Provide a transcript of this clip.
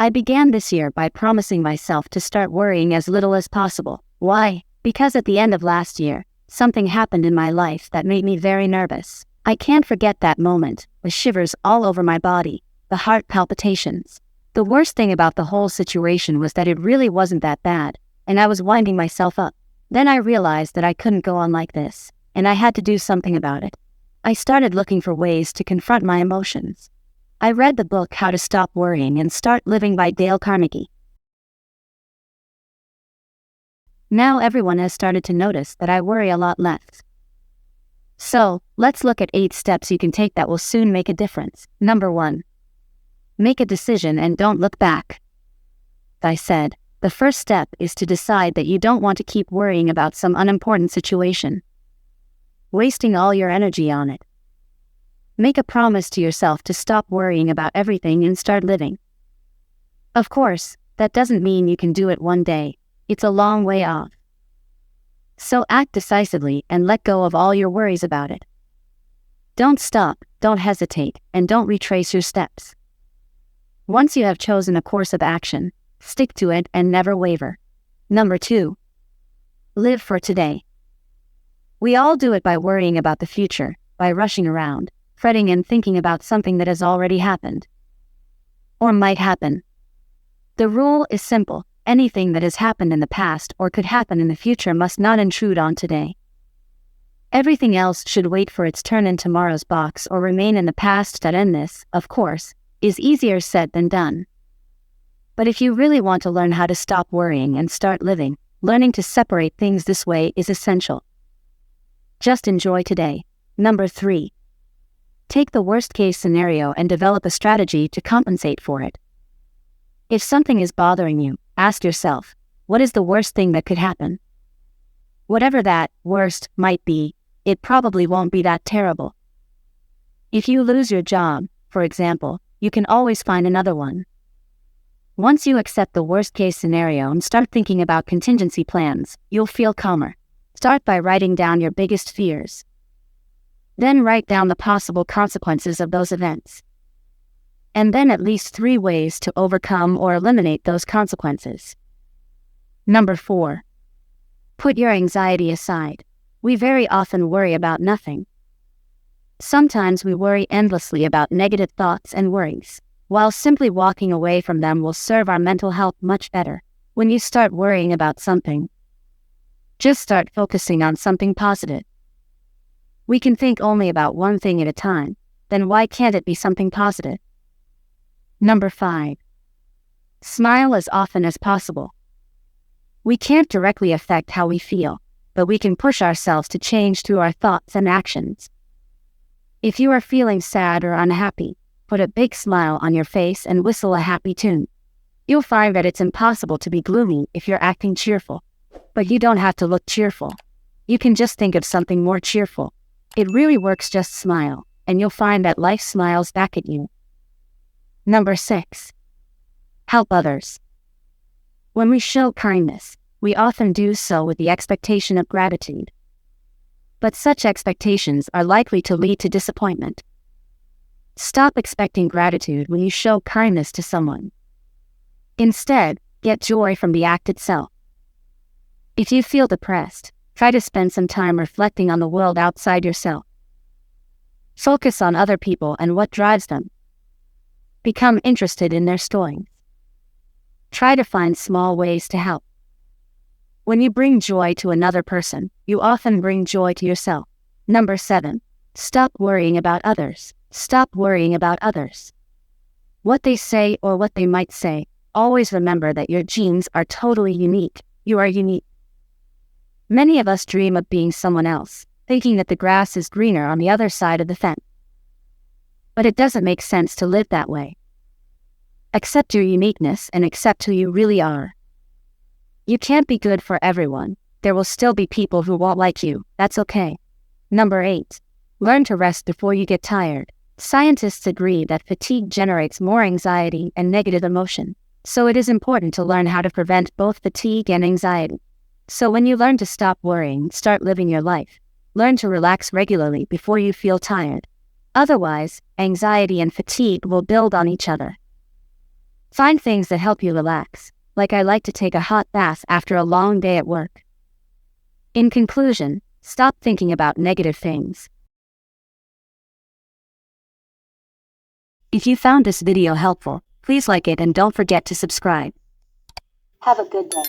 I began this year by promising myself to start worrying as little as possible. Why? Because at the end of last year, something happened in my life that made me very nervous. I can't forget that moment, the shivers all over my body, the heart palpitations. The worst thing about the whole situation was that it really wasn't that bad, and I was winding myself up. Then I realized that I couldn't go on like this, and I had to do something about it. I started looking for ways to confront my emotions. I read the book How to Stop Worrying and Start Living by Dale Carnegie. Now everyone has started to notice that I worry a lot less. So, let's look at 8 steps you can take that will soon make a difference. Number 1. Make a decision and don't look back. I said, the first step is to decide that you don't want to keep worrying about some unimportant situation, wasting all your energy on it. Make a promise to yourself to stop worrying about everything and start living. Of course, that doesn't mean you can do it one day. It's a long way off. So act decisively and let go of all your worries about it. Don't stop, don't hesitate, and don't retrace your steps. Once you have chosen a course of action, stick to it and never waver. Number 2. Live for today. We all do it by worrying about the future, by rushing around, fretting and thinking about something that has already happened, or might happen. The rule is simple. Anything that has happened in the past or could happen in the future must not intrude on today. Everything else should wait for its turn in tomorrow's box or remain in the past. And this, of course, is easier said than done. But if you really want to learn how to stop worrying and start living, learning to separate things this way is essential. Just enjoy today. Number 3. Take the worst-case scenario and develop a strategy to compensate for it. If something is bothering you, ask yourself, what is the worst thing that could happen? Whatever that worst might be, it probably won't be that terrible. If you lose your job, for example, you can always find another one. Once you accept the worst-case scenario and start thinking about contingency plans, you'll feel calmer. Start by writing down your biggest fears. Then write down the possible consequences of those events. And then at least 3 ways to overcome or eliminate those consequences. Number 4. Put your anxiety aside. We very often worry about nothing. Sometimes we worry endlessly about negative thoughts and worries, while simply walking away from them will serve our mental health much better. When you start worrying about something, just start focusing on something positive. We can think only about one thing at a time, then why can't it be something positive? Number 5. Smile as often as possible. We can't directly affect how we feel, but we can push ourselves to change through our thoughts and actions. If you are feeling sad or unhappy, put a big smile on your face and whistle a happy tune. You'll find that it's impossible to be gloomy if you're acting cheerful. But you don't have to look cheerful. You can just think of something more cheerful. It really works. Just smile, and you'll find that life smiles back at you. Number 6. Help others. When we show kindness, we often do so with the expectation of gratitude. But such expectations are likely to lead to disappointment. Stop expecting gratitude when you show kindness to someone. Instead, get joy from the act itself. If you feel depressed, try to spend some time reflecting on the world outside yourself. Focus on other people and what drives them. Become interested in their stories. Try to find small ways to help. When you bring joy to another person, you often bring joy to yourself. Number 7. Stop worrying about others. Stop worrying about others. What they say or what they might say. Always remember that your genes are totally unique. You are unique. Many of us dream of being someone else, thinking that the grass is greener on the other side of the fence. But it doesn't make sense to live that way. Accept your uniqueness and accept who you really are. You can't be good for everyone. There will still be people who won't like you. That's okay. Number 8. Learn to rest before you get tired. Scientists agree that fatigue generates more anxiety and negative emotion. So it is important to learn how to prevent both fatigue and anxiety. So when you learn to stop worrying, start living your life. Learn to relax regularly before you feel tired. Otherwise, anxiety and fatigue will build on each other. Find things that help you relax, like I like to take a hot bath after a long day at work. In conclusion, stop thinking about negative things. If you found this video helpful, please like it and don't forget to subscribe. Have a good day.